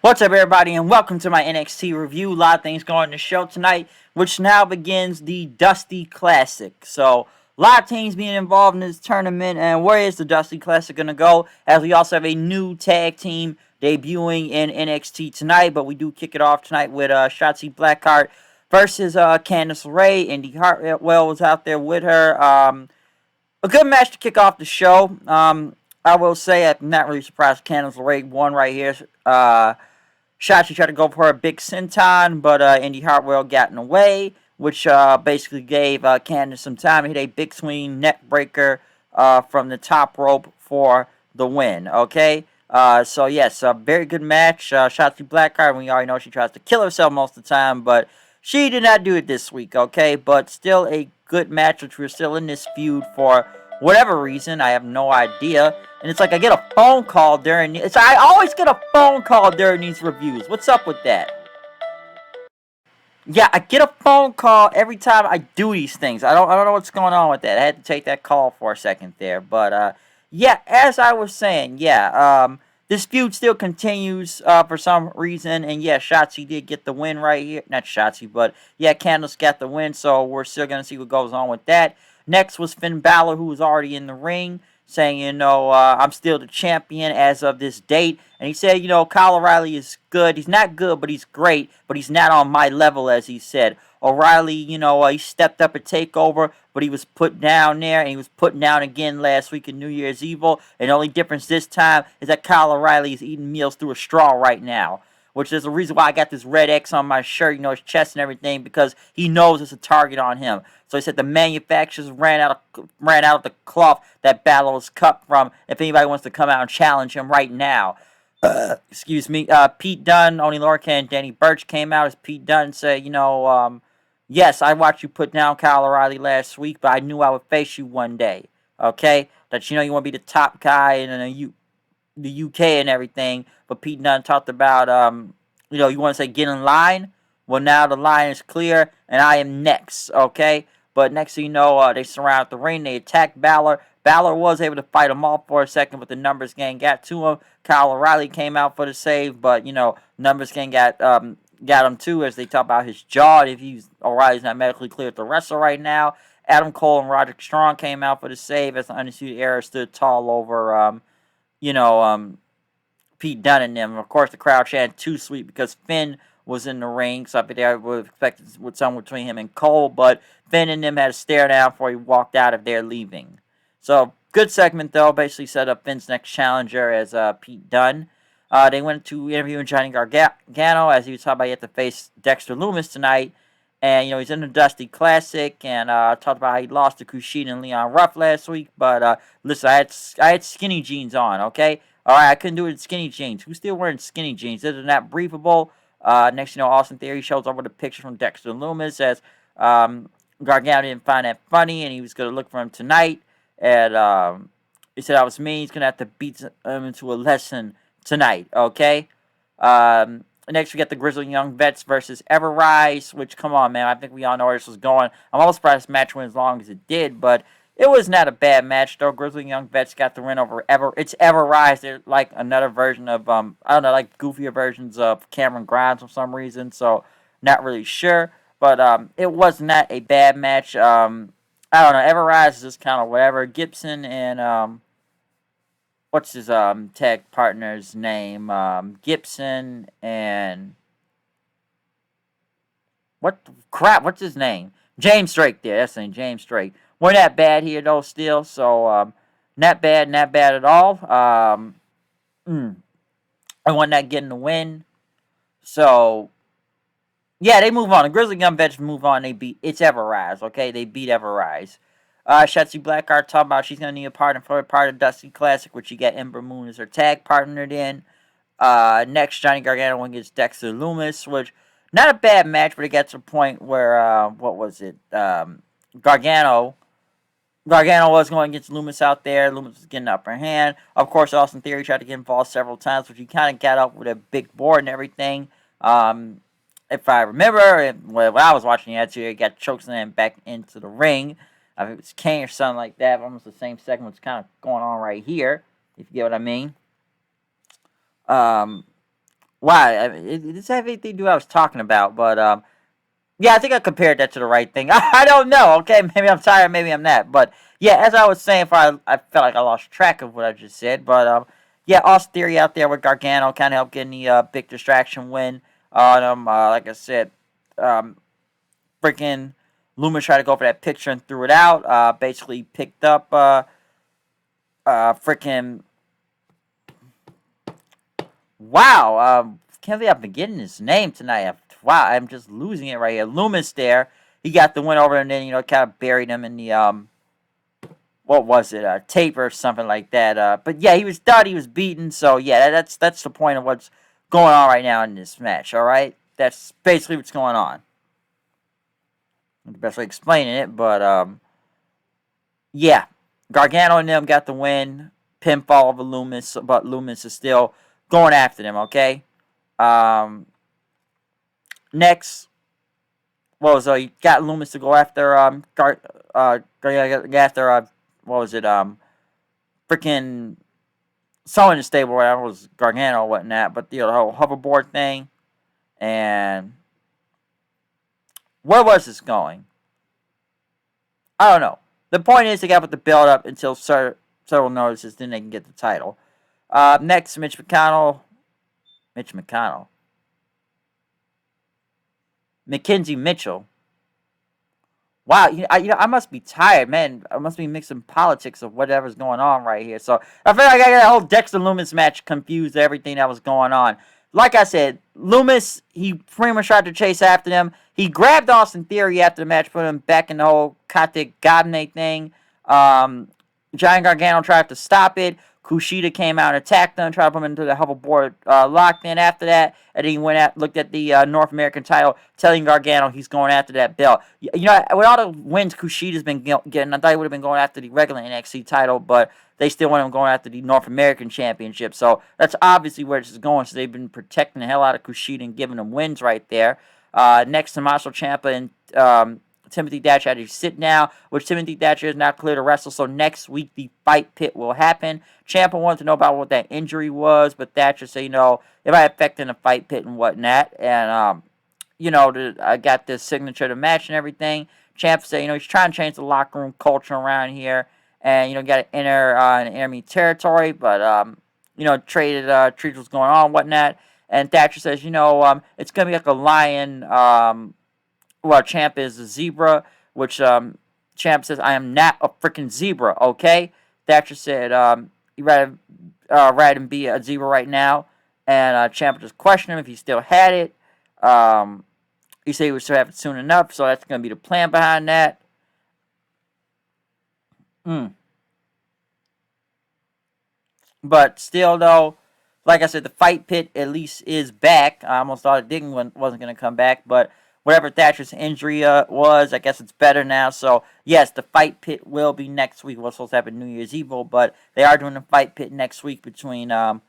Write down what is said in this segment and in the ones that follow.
What's up, everybody, and welcome to my NXT review. A lot of things going on the show tonight, which now begins the Dusty Classic. So, a lot of teams being involved in this tournament, and where is the Dusty Classic going to go? As we also have a new tag team debuting in NXT tonight, but we do kick it off tonight with Shotzi Blackheart versus Candice LeRae. Indy Hartwell was out there with her. A good match to kick off the show. I will say I'm not really surprised Candice LeRae won right here. Shotzi tried to go for a big senton, but Indy Hartwell got in the way, which basically gave Candice some time to hit a big swing neck breaker from the top rope for the win. Okay, so yes, a very good match. Shotzi Blackheart, we already know she tries to kill herself most of the time, but she did not do it this week. Okay, but still a good match, which we're still in this feud for whatever reason. I have no idea. And it's like I get a phone call during. I always get a phone call during these reviews. What's up with that? Yeah, I get a phone call every time I do these things. I don't know what's going on with that. I had to take that call for a second there, but yeah, as I was saying, yeah, this feud still continues for some reason, and yeah, Shotzi did get the win right here. Not Shotzi, but yeah, Candice got the win, so we're still gonna see what goes on with that. Next was Finn Balor, who was already in the ring, saying, I'm still the champion as of this date. And he said, Kyle O'Reilly is good. He's not good, but he's great. But he's not on my level, as he said. O'Reilly, he stepped up at TakeOver, but he was put down there, and he was put down again last week in New Year's Evil. And the only difference this time is that Kyle O'Reilly is eating meals through a straw right now, which is the reason why I got this red X on my shirt, his chest and everything, because he knows it's a target on him. So he said the manufacturers ran out of the cloth that Balor was cut from. If anybody wants to come out and challenge him right now, excuse me, Pete Dunne, Oni Lorcan, and Danny Burch came out as Pete Dunne said, yes, I watched you put down Kyle O'Reilly last week, but I knew I would face you one day. Okay, that you want to be the top guy in the UK and everything. But Pete Dunne talked about, you want to say get in line. Well, now the line is clear, and I am next. Okay, but next thing you know, they surround the ring. They attack Balor. Balor was able to fight them off for a second, but the numbers gang got to him. Kyle O'Reilly came out for the save, but numbers gang got him too, as they talk about his jaw. If O'Reilly's not medically cleared to wrestle right now. Adam Cole and Roderick Strong came out for the save as the Undisputed Era stood tall over you know, um, Pete Dunne and them. Of course, the crowd chanted "Too Sweet" because Finn was in the ring, so I think I would have expected with something between him and Cole, but Finn and them had a stare down before he walked out of there leaving. So, good segment, though. Basically set up Finn's next challenger as Pete Dunne. They went to interviewing Johnny Gargano, as he was talking about he had to face Dexter Lumis tonight. And, he's in the Dusty Classic, and talked about how he lost to Kushida and Leon Ruff last week. But, listen, I had skinny jeans on, okay? All right, I couldn't do it in skinny jeans. Who's still wearing skinny jeans? They're not briefable. Next, Austin Theory shows up with a picture from Dexter Lumis, says Gargano didn't find that funny, and he was going to look for him tonight. And he said, that was me. He's going to have to beat him into a lesson tonight, okay? Next, we got the Grizzly Young Vets versus Everrise, which, come on, man, I think we all know where this was going. I'm almost surprised this match went as long as it did, but it was not a bad match, though. Grizzly Young Vets got the win over It's Everrise. They're like another version of, I don't know, like goofier versions of Cameron Grimes for some reason, so not really sure. But it was not a bad match. I don't know, Everrise is just kind of whatever. Gibson and, what's his tag partner's name? Gibson and what the crap? What's his name? James Drake. There, that's the name. James Drake. We're not bad here though. Still, so not bad at all. I want not getting the win. So yeah, they move on. The Grizzly Gun Vets move on. They beat It's Everrise. Okay, they beat Everrise. Shotzi Blackheart talking about she's gonna need a partner for a part of Dusty Classic, which she got Ember Moon as her tag partnered in. Next, Johnny Gargano went against Dexter Lumis, which not a bad match, but it got to the point where what was it? Gargano was going against Lumis out there. Lumis was getting the upper hand. Of course, Austin Theory tried to get involved several times, which he kind of got up with a big board and everything. If I remember, when I was watching it, he got chokeslammed back into the ring. I think it was Kane or something like that. Almost the same segment was kind of going on right here, if you get what I mean. Um, Why? I mean, it's everything to do what I was talking about, but yeah, I think I compared that to the right thing. I don't know. Okay, maybe I'm tired, maybe I'm not. But yeah, as I was saying, I felt like I lost track of what I just said. But yeah, Austin Theory out there with Gargano kind of helped getting the big distraction win on him. Like I said, um, freaking Loomis tried to go for that picture and threw it out. Basically picked up freaking wow. Can't believe I've been getting his name tonight. Wow, I'm just losing it right here. Loomis there. He got the win over, and then kind of buried him in the what was it, tape or something like that. But yeah, he was thought he was beaten. So yeah, that's the point of what's going on right now in this match. All right, that's basically what's going on. The best way of explaining it, but yeah, Gargano and them got the win, pinfall over Loomis, but Loomis is still going after them. Okay, um, next, what was you got Loomis to go after after what was it freaking someone in the stable, whatever was Gargano or whatnot, but the whole hoverboard thing. And where was this going? I don't know. The point is, they got to put the belt up until several notices, then they can get the title. Next, Mitch McConnell. Mackenzie Mitchell. Wow, I must be tired, man. I must be mixing politics of whatever's going on right here. So I feel like I got that whole Dexter Loomis match confused everything that was going on. Like I said, Loomis, he pretty much tried to chase after them. He grabbed Austin Theory after the match, put him back in the whole Kate Gabne thing. Giant Gargano tried to stop it. Kushida came out and attacked him, tried to put him into the hoverboard locked in after that. And then he went out, looked at the North American title, telling Gargano he's going after that belt. You know, with all the wins Kushida's been getting, I thought he would have been going after the regular NXT title, but they still want him going after the North American Championship. So that's obviously where this is going. So they've been protecting the hell out of Kushida and giving him wins right there. Next, Tommaso Ciampa and Timothy Thatcher had to sit now, which Timothy Thatcher is not clear to wrestle. So next week, the fight pit will happen. Ciampa wanted to know about what that injury was, but Thatcher said, it might affect in the fight pit and whatnot. And, I got this signature to match and everything. Ciampa said, he's trying to change the locker room culture around here. And, got to enter an enemy territory, but, traded treats what's going on and whatnot. And Thatcher says, it's going to be like a lion. Champ is a zebra, which Champ says, I am not a freaking zebra, okay? Thatcher said, you rather be a zebra right now. And Champ just questioned him if he still had it. He said he would still have it soon enough, so that's going to be the plan behind that. But still, though, like I said, the fight pit at least is back. I almost thought Digging wasn't going to come back, but whatever Thatcher's injury was, I guess it's better now. So, yes, the fight pit will be next week. We're supposed to have a New Year's Evil, but they are doing the fight pit next week between with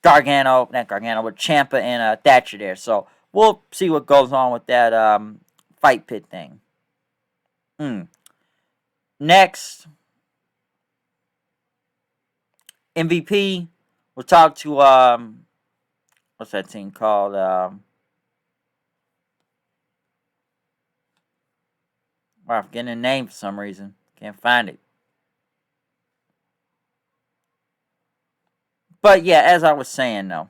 Ciampa and Thatcher there. So, we'll see what goes on with that fight pit thing. Next, MVP. We'll talk to what's that team called? I'm forgetting the name for some reason. Can't find it. But yeah, as I was saying though.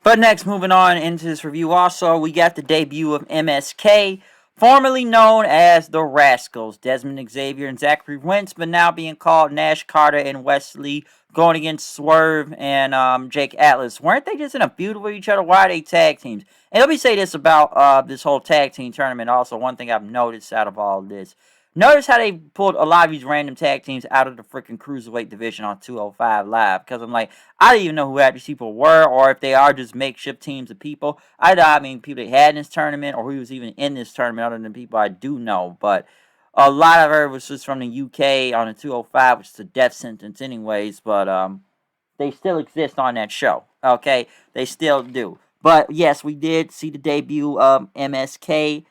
But next, moving on into this review also, we got the debut of MSK, formerly known as the Rascalz. Desmond Xavier and Zachary Wentz, but now being called Nash Carter and Wesley, going against Swerve and Jake Atlas. Weren't they just in a feud with each other? Why are they tag teams? And let me say this about this whole tag team tournament also. One thing I've noticed out of all of this. Notice how they pulled a lot of these random tag teams out of the freaking cruiserweight division on 205 Live. Because I'm like, I don't even know who these people were, or if they are just makeshift teams of people. I mean people they had in this tournament, or who was even in this tournament, other than people I do know. But a lot of it was just from the UK on the 205, which is a death sentence anyways. But they still exist on that show. Okay, they still do. But yes, we did see the debut of MSK.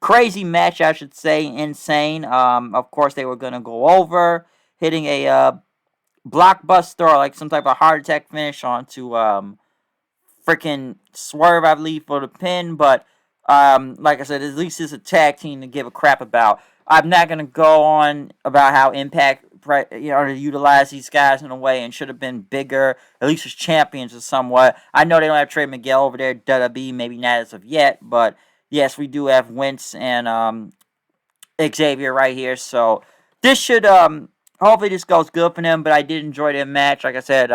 Crazy match, I should say. Insane. Of course, they were going to go over, hitting a blockbuster or like some type of heart attack finish onto freaking Swerve, I believe, for the pin. But like I said, at least it's a tag team to give a crap about. I'm not gonna go on about how Impact, utilize these guys in a way and should have been bigger, at least as champions or somewhat. I know they don't have Trey Miguel over there, WWE, maybe not as of yet, but yes, we do have Wentz and Xavier right here. So this should hopefully this goes good for them. But I did enjoy their match. Like I said,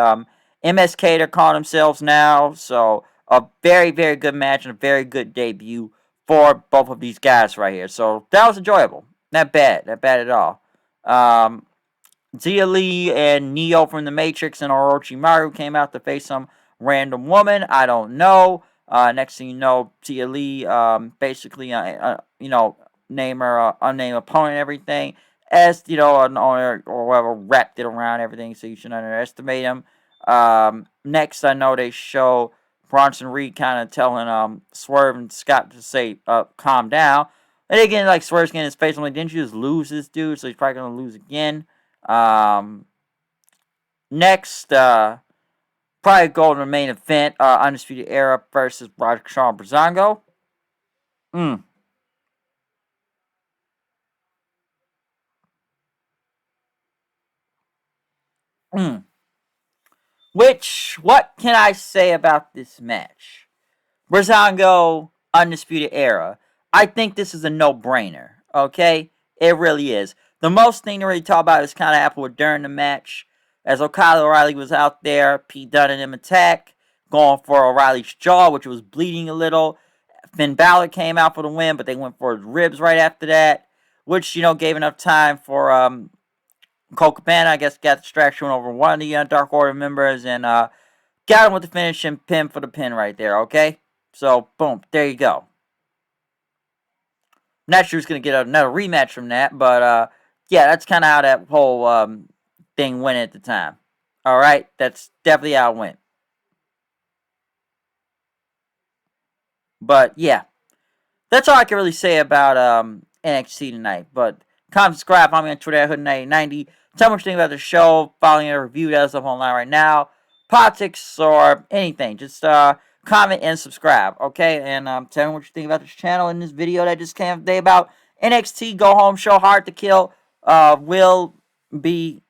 MSK they're calling themselves now. So a very very good match and a very good debut for both of these guys right here. So that was enjoyable. Not bad at all. Zia Lee and Neo from the Matrix and Orochimaru came out to face some random woman. I don't know. Next thing you know, Zia Lee basically, name her unnamed opponent and everything. As, an owner or whatever wrapped it around everything, so you shouldn't underestimate him. Next, I know they show Bronson Reed kind of telling Swerve and Scott to say, calm down. And again, like Swerve's getting his face. I'm like, didn't you just lose this dude? So he's probably gonna lose again. Next, probably go to the main event. Undisputed Era versus Rascalz Brazongo. Mm. Mm. What can I say about this match? Brazongo, Undisputed Era. I think this is a no-brainer, okay? It really is. The most thing to really talk about is kind of happened during the match. As Kyle O'Reilly was out there, Pete Dunne and him attack, going for O'Reilly's jaw, which was bleeding a little. Finn Balor came out for the win, but they went for his ribs right after that, which, gave enough time for Cole Cabana, I guess, got distraction over one of the Dark Order members and got him with the finishing pin for the pin right there, okay? So, boom, there you go. Not sure who's going to get another rematch from that, but yeah, that's kind of how that whole thing went at the time. All right, that's definitely how it went. But yeah, that's all I can really say about NXT tonight. But comment, subscribe, follow me on Twitter at Hood9090. Tell me what you think about the show, following a review that's up online right now, politics or anything. Just comment and subscribe, okay? And tell me what you think about this channel and this video that just came today about NXT Go Home Show Hard to Kill will be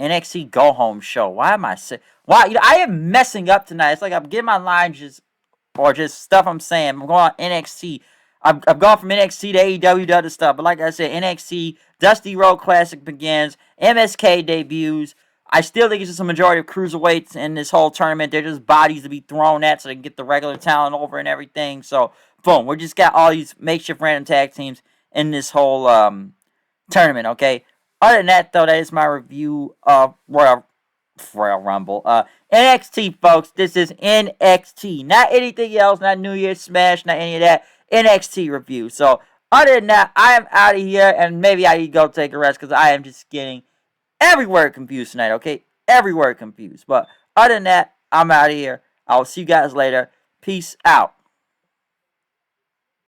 NXT Go Home Show. Why am I saying? Why? I am messing up tonight. It's like I'm getting my lines just stuff I'm saying. I'm going on NXT. I've gone from NXT to AEW to other stuff. But like I said, NXT, Dusty Road Classic begins. MSK debuts. I still think it's just a majority of cruiserweights in this whole tournament. They're just bodies to be thrown at so they can get the regular talent over and everything. So, boom. We just got all these makeshift random tag teams in this whole tournament, okay? Other than that, though, that is my review of Royal Rumble. NXT, folks. This is NXT. Not anything else. Not New Year's Smash. Not any of that. NXT review. So, other than that, I am out of here. And maybe I need to go take a rest because I am just getting every word confused tonight, okay? Every word confused. But other than that, I'm out of here. I'll see you guys later. Peace out.